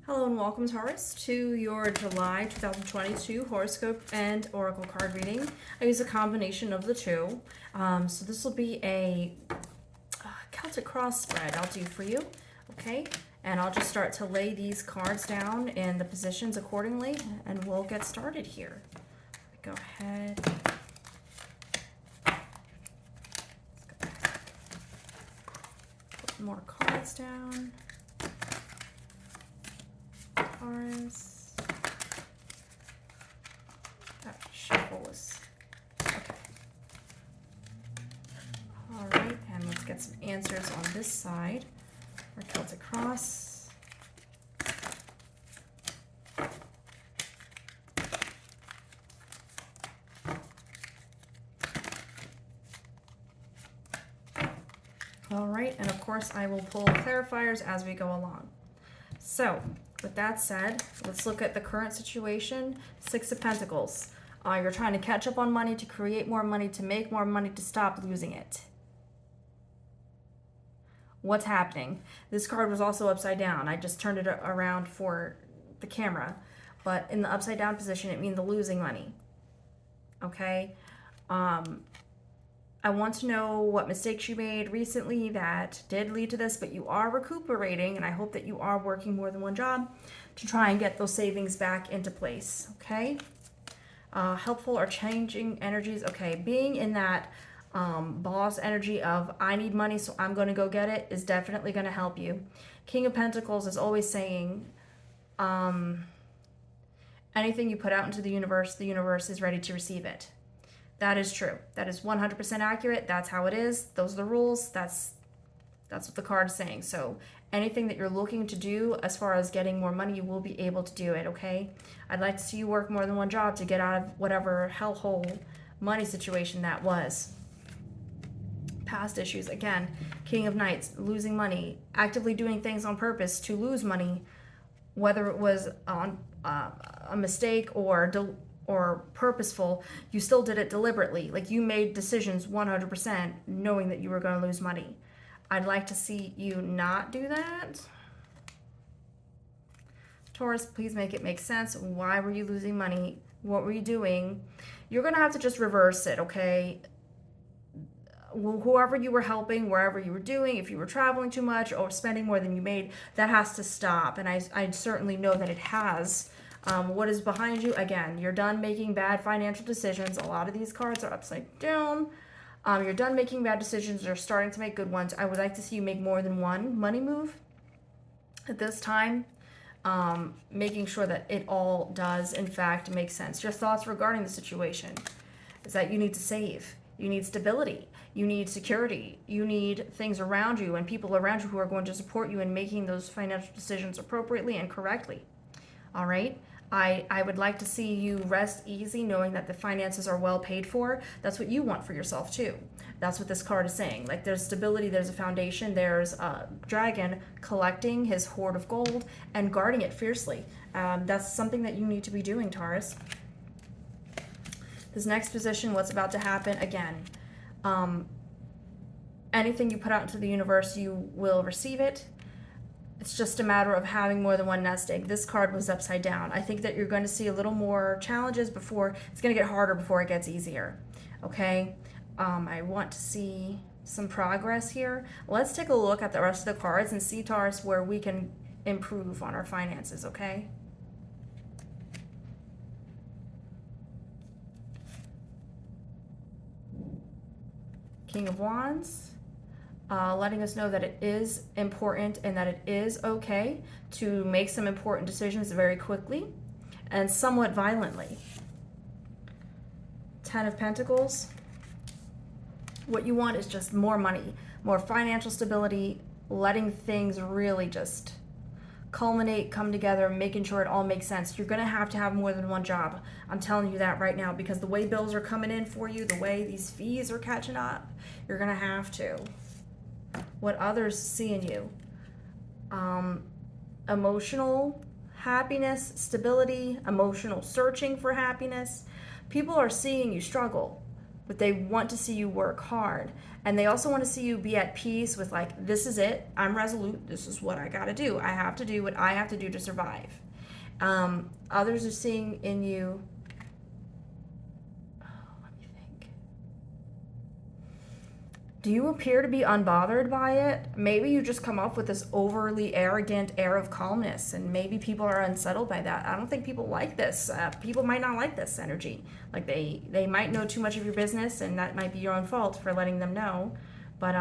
Hello and welcome, Taurus, to your July 2022 horoscope and oracle card reading. I use a combination of the two. So this will be a Celtic cross spread I'll do for you, okay? And I'll just start to lay these cards down in the positions accordingly, and we'll get started here. Go ahead. Put more cards down. Taurus. That shuffle was okay. All right, and let's get some answers on this side for Celtic cross. All right, and of course I will pull clarifiers as we go along. So, with that said, let's look at the current situation. Six of Pentacles. You're trying to catch up on money, to create more money, to make more money, to stop losing it. What's happening? This card was also upside down. I just turned it around for the camera. But in the upside down position, it means the losing money. Okay? I want to know what mistakes you made recently that did lead to this, but you are recuperating, and I hope that you are working more than one job to try and get those savings back into place, okay? Helpful or changing energies, okay. Being in that boss energy of I need money, so I'm going to go get it is definitely going to help you. King of Pentacles is always saying anything you put out into the universe is ready to receive it. That is true. That is 100% accurate. That's how it is. Those are the rules. That's what the card is saying. So anything that you're looking to do as far as getting more money, you will be able to do it, okay? I'd like to see you work more than one job to get out of whatever hellhole money situation that was. Past issues, again, King of Knights, losing money, actively doing things on purpose to lose money, whether it was on a mistake or purposeful, you still did it deliberately. Like, you made decisions 100% knowing that you were going to lose money. I'd like to see you not do that. Taurus, please make it make sense. Why were you losing money? What were you doing? You're going to have to just reverse it, okay? Whoever you were helping, wherever you were doing, if you were traveling too much or spending more than you made, that has to stop. And I certainly know that it has. What is behind you? Again, you're done making bad financial decisions. A lot of these cards are upside down. You're done making bad decisions. You're starting to make good ones. I would like to see you make more than one money move at this time, making sure that it all does, in fact, make sense. Your thoughts regarding the situation is that you need to save. You need stability. You need security. You need things around you and people around you who are going to support you in making those financial decisions appropriately and correctly. All right? I would like to see you rest easy knowing that the finances are well paid for. That's what you want for yourself too. That's what this card is saying. Like, there's stability, there's a foundation, there's a dragon collecting his hoard of gold and guarding it fiercely. That's something that you need to be doing, Taurus. This next position, what's about to happen, again, anything you put out into the universe, you will receive it. It's just a matter of having more than one nest egg. This card was upside down. I think that you're going to see a little more challenges before, it's going to get harder before it gets easier, okay? I want to see some progress here. Let's take a look at the rest of the cards and see, Taurus, where we can improve on our finances, okay? King of Wands. Letting us know that it is important and that it is okay to make some important decisions very quickly and somewhat violently. 10 of Pentacles. What you want is just more money, more financial stability, letting things really just culminate, come together, making sure it all makes sense. You're going to have more than one job. I'm telling you that right now, because the way bills are coming in for you, the way these fees are catching up, you're going to have to. What others see in you. Emotional happiness, stability, emotional searching for happiness. People are seeing you struggle. but they want to see you work hard. And they also want to see you be at peace with, like, this is it. I'm resolute. This is what I got to do. I have to do what I have to do to survive. Others are seeing in you, let me think. Do you appear to be unbothered by it? Maybe you just come off with this overly arrogant air of calmness, and maybe people are unsettled by that. I don't think people like this. People might not like this energy. Like, they might know too much of your business, and that might be your own fault for letting them know. But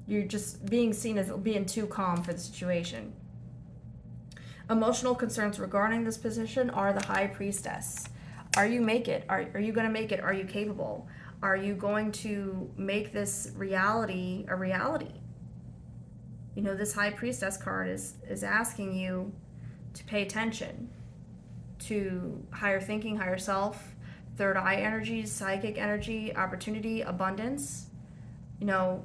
you're just being seen as being too calm for the situation. Emotional concerns regarding this position are the High Priestess. Are you make it? Are you going to make it? Are you capable? Are you going to make this reality a reality? You know, this High Priestess card is asking you to pay attention to higher thinking, higher self, third eye energy, psychic energy, opportunity, abundance. You know,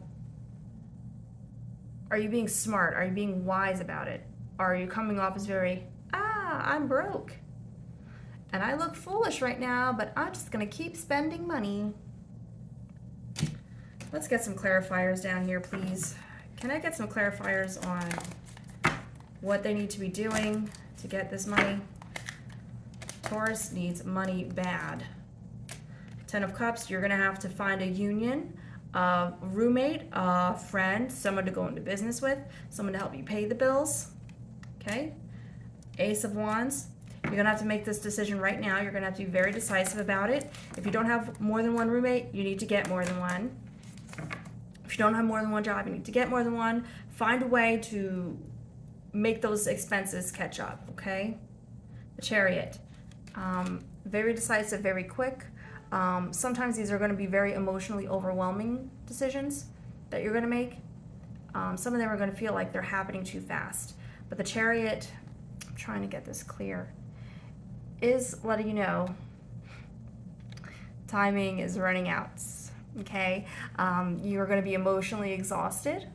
are you being smart? Are you being wise about it? Are you coming off as very, I'm broke and I look foolish right now, but I'm just going to keep spending money? Let's get some clarifiers down here, please. Can I get some clarifiers on what they need to be doing to get this money? Taurus needs money bad. 10 of Cups, you're going to have to find a union, a roommate, a friend, someone to go into business with, someone to help you pay the bills. Okay? Ace of Wands, you're going to have to make this decision right now. You're going to have to be very decisive about it. If you don't have more than one roommate, you need to get more than one. If you don't have more than one job, you need to get more than one. Find a way to make those expenses catch up, okay? The Chariot, very decisive, very quick. Sometimes these are going to be very emotionally overwhelming decisions that you're going to make. Some of them are going to feel like they're happening too fast. But the Chariot, I'm trying to get this clear, is letting you know timing is running out, okay? You're going to be emotionally exhausted,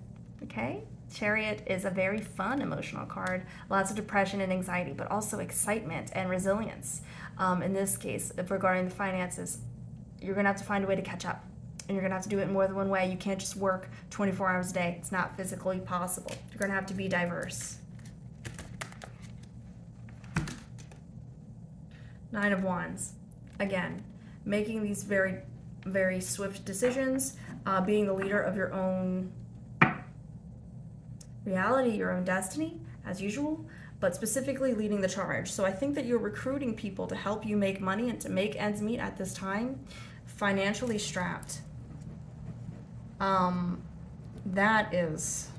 okay? Chariot is a very fun emotional card. Lots of depression and anxiety, but also excitement and resilience. In this case, regarding the finances, you're going to have to find a way to catch up. And you're going to have to do it in more than one way. You can't just work 24 hours a day. It's not physically possible. You're going to have to be diverse. 9 of Wands. Again, making these very, very swift decisions, being the leader of your own reality, your own destiny, as usual, but specifically leading the charge. So I think that you're recruiting people to help you make money and to make ends meet at this time, financially strapped. That is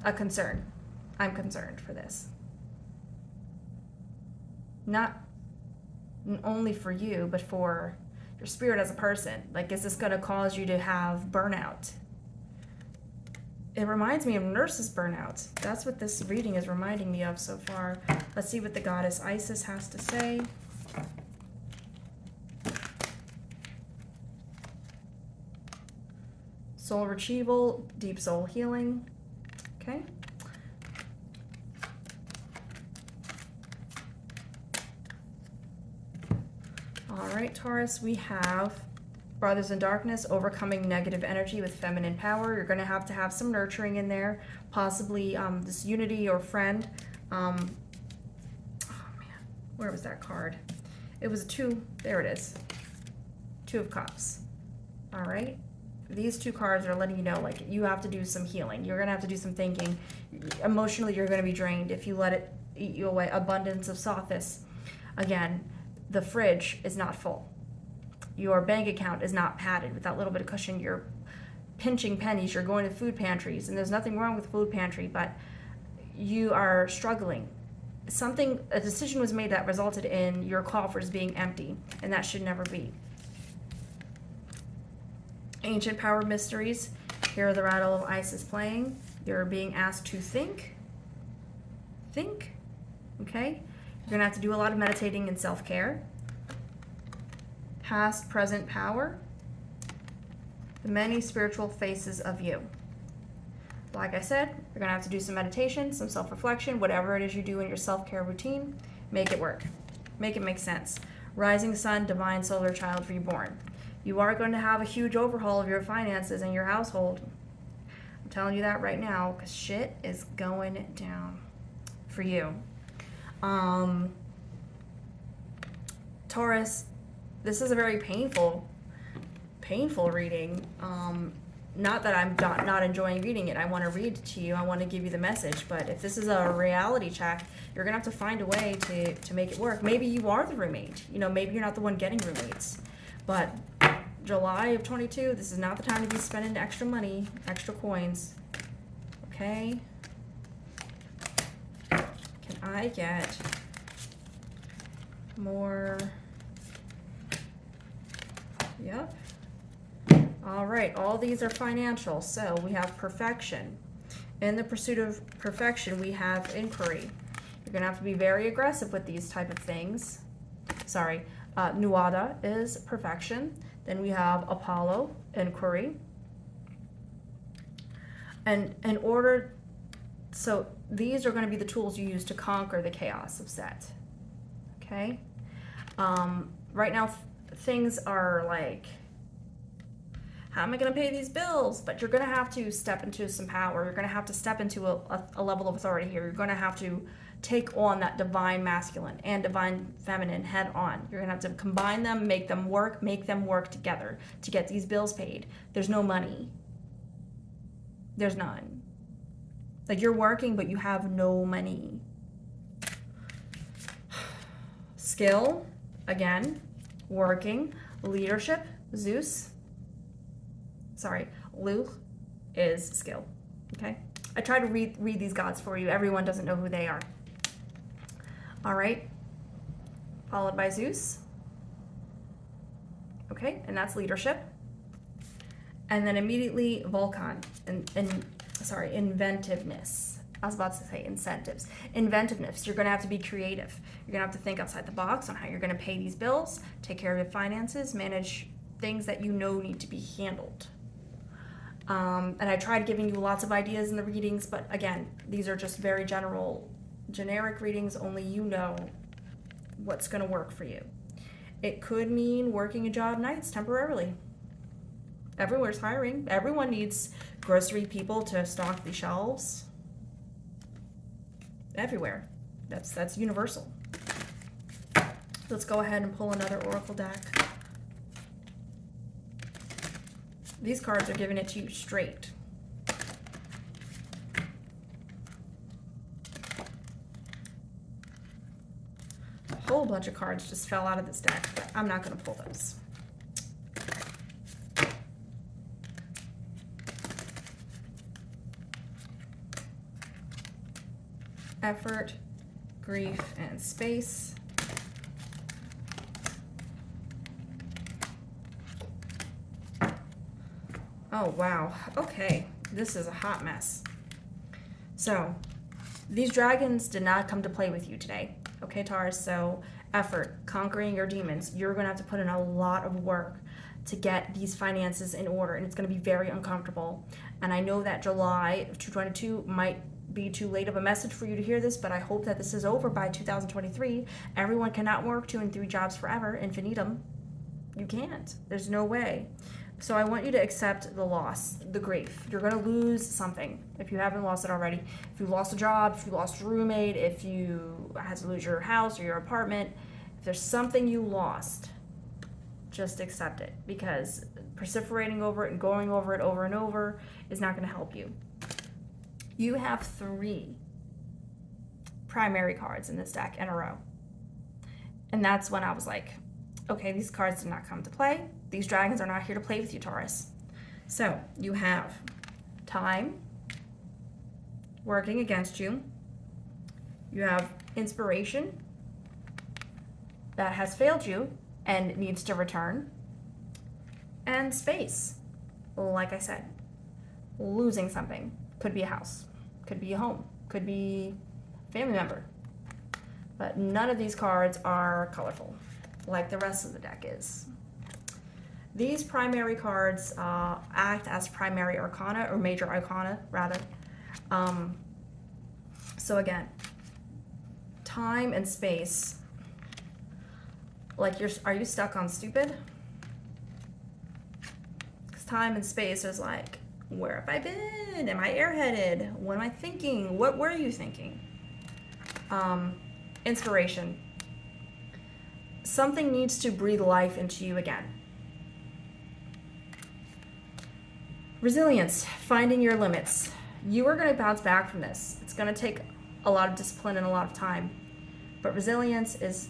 a concern. I'm concerned for this. Not only for you, but for your spirit as a person. Like, is this going to cause you to have burnout? It reminds me of nurses' burnout. That's what this reading is reminding me of so far. Let's see what the goddess Isis has to say. Soul retrieval, deep soul healing. Okay. All right, Taurus, we have Brothers in Darkness, overcoming negative energy with feminine power. You're going to have some nurturing in there, possibly this unity or friend. Oh man, where was that card? It was a 2, there it is. 2 of Cups. All right. These 2 cards are letting you know, like, you have to do some healing. You're going to have to do some thinking. Emotionally, you're going to be drained if you let it eat you away. Abundance of Sophis. Again, the fridge is not full. Your bank account is not padded with that little bit of cushion. You're pinching pennies. You're going to food pantries, and there's nothing wrong with food pantry, but you are struggling. A decision was made that resulted in your coffers being empty, and that should never be. Ancient power mysteries. Here are the rattle of Isis playing. You're being asked to think. Think. Okay? You're going to have to do a lot of meditating and self-care. Past, present power. The many spiritual faces of you. Like I said, You're going to have to do some meditation, some self-reflection, whatever it is you do in your self-care routine. Make it work. Make it make sense. Rising sun, divine solar child reborn. You are going to have a huge overhaul of your finances and your household. I'm telling you that right now because shit is going down for you. Taurus, this is a very painful reading. Not that I'm not enjoying reading it. I want to read to you. I want to give you the message. But if this is a reality check, you're going to have to find a way to make it work. Maybe you are the roommate. You know, maybe you're not the one getting roommates. But July of 22, this is not the time to be spending extra money, extra coins. Okay? Can I get more? Yep. All right, all these are financial. So we have perfection. In the pursuit of perfection, we have inquiry. You're gonna have to be very aggressive with these type of things. Sorry, Nuada is perfection. Then we have Apollo, inquiry. And in order, so these are gonna be the tools you use to conquer the chaos of Set. Okay? Right now, things are like, how am I going to pay these bills? But you're going to have to step into some power. You're going to have to step into a level of authority here. You're going to have to take on that divine masculine and divine feminine head on. You're going to have to combine them, make them work together to get these bills paid. There's no money. There's none. Like, you're working, but you have no money. Skill, again, working, leadership, Zeus. Sorry, Luch is skill, okay? I try to read these gods for you. Everyone doesn't know who they are. All right, followed by Zeus. Okay, and that's leadership. And then immediately Vulcan, inventiveness. I was about to say incentives. Inventiveness, you're gonna have to be creative. You're gonna have to think outside the box on how you're gonna pay these bills, take care of your finances, manage things that you know need to be handled. And I tried giving you lots of ideas in the readings, but again, these are just very generic readings. Only you know what's going to work for you. It could mean working a job nights temporarily. Everywhere's hiring. Everyone needs grocery people to stock the shelves. Everywhere. That's universal. Let's go ahead and pull another oracle deck. These cards are giving it to you straight. A whole bunch of cards just fell out of this deck, but I'm not going to pull those. Effort, grief, and space. Oh, wow. Okay, this is a hot mess. So, these dragons did not come to play with you today. Okay, Taurus, so effort, conquering your demons. You're going to have to put in a lot of work to get these finances in order, and it's going to be very uncomfortable. And I know that July of 2022 might be too late of a message for you to hear this, but I hope that this is over by 2023. Everyone cannot work 2 and 3 jobs forever, infinitum. You can't. There's no way. So I want you to accept the loss, the grief. You're going to lose something if you haven't lost it already. If you lost a job, if you lost a roommate, if you had to lose your house or your apartment, if there's something you lost, just accept it, because perseverating over it and going over it over and over is not going to help you. You have 3 primary cards in this deck in a row. And that's when I was like, okay, these cards did not come to play. These dragons are not here to play with you, Taurus. So you have time working against you. You have inspiration that has failed you and needs to return. And space. Like I said, losing something. Could be a house, could be a home, could be a family member. But none of these cards are colorful like the rest of the deck is. These primary cards act as primary arcana, or major arcana rather. So again, time and space. Like are you stuck on stupid? Because time and space is like, where have I been? Am I airheaded? What am I thinking? What were you thinking? Inspiration. Something needs to breathe life into you again. Resilience, finding your limits. You are going to bounce back from this. It's going to take a lot of discipline and a lot of time. But resilience is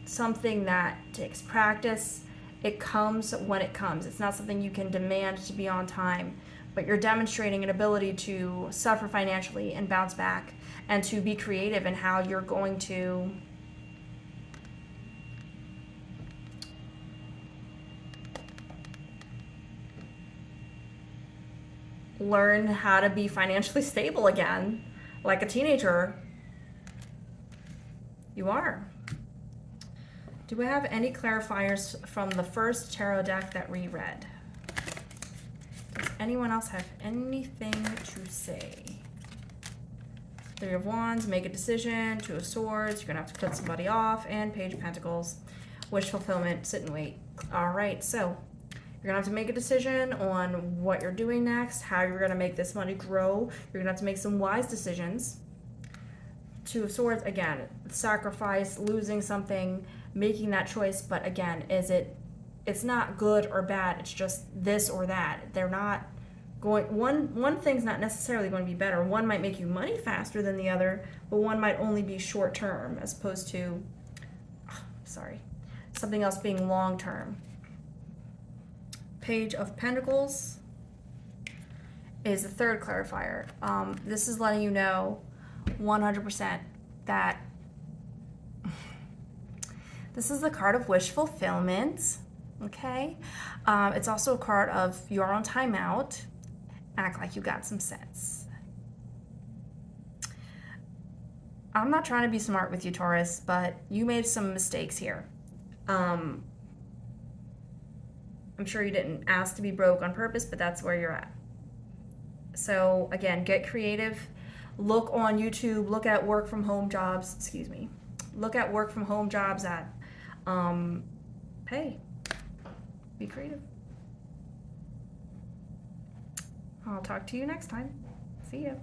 something that takes practice. It comes when it comes. It's not something you can demand to be on time, but you're demonstrating an ability to suffer financially and bounce back, and to be creative in how you're going to learn how to be financially stable again, like a teenager. You are. Do we have any clarifiers from the first tarot deck that we read? Does anyone else have anything to say? Three of Wands, make a decision. Two of Swords, you're gonna have to cut somebody off. And Page of Pentacles, wish fulfillment, sit and wait. All right, so you're gonna have to make a decision on what you're doing next, how you're gonna make this money grow. You're gonna have to make some wise decisions. Two of Swords, again, sacrifice, losing something, making that choice, but again, it's not good or bad, it's just this or that. They're not going, one thing's not necessarily going to be better. One might make you money faster than the other, but one might only be short term as opposed to, something else being long term. Page of Pentacles is the third clarifier. This is letting you know 100% that this is the card of wish fulfillment, okay? It's also a card of you're on timeout. Act like you got some sense. I'm not trying to be smart with you, Taurus, but you made some mistakes here. I'm sure you didn't ask to be broke on purpose, but that's where you're at. So again, get creative. Look on YouTube, look at work from home jobs, Look at work from home jobs that pay. Be creative. I'll talk to you next time. See ya.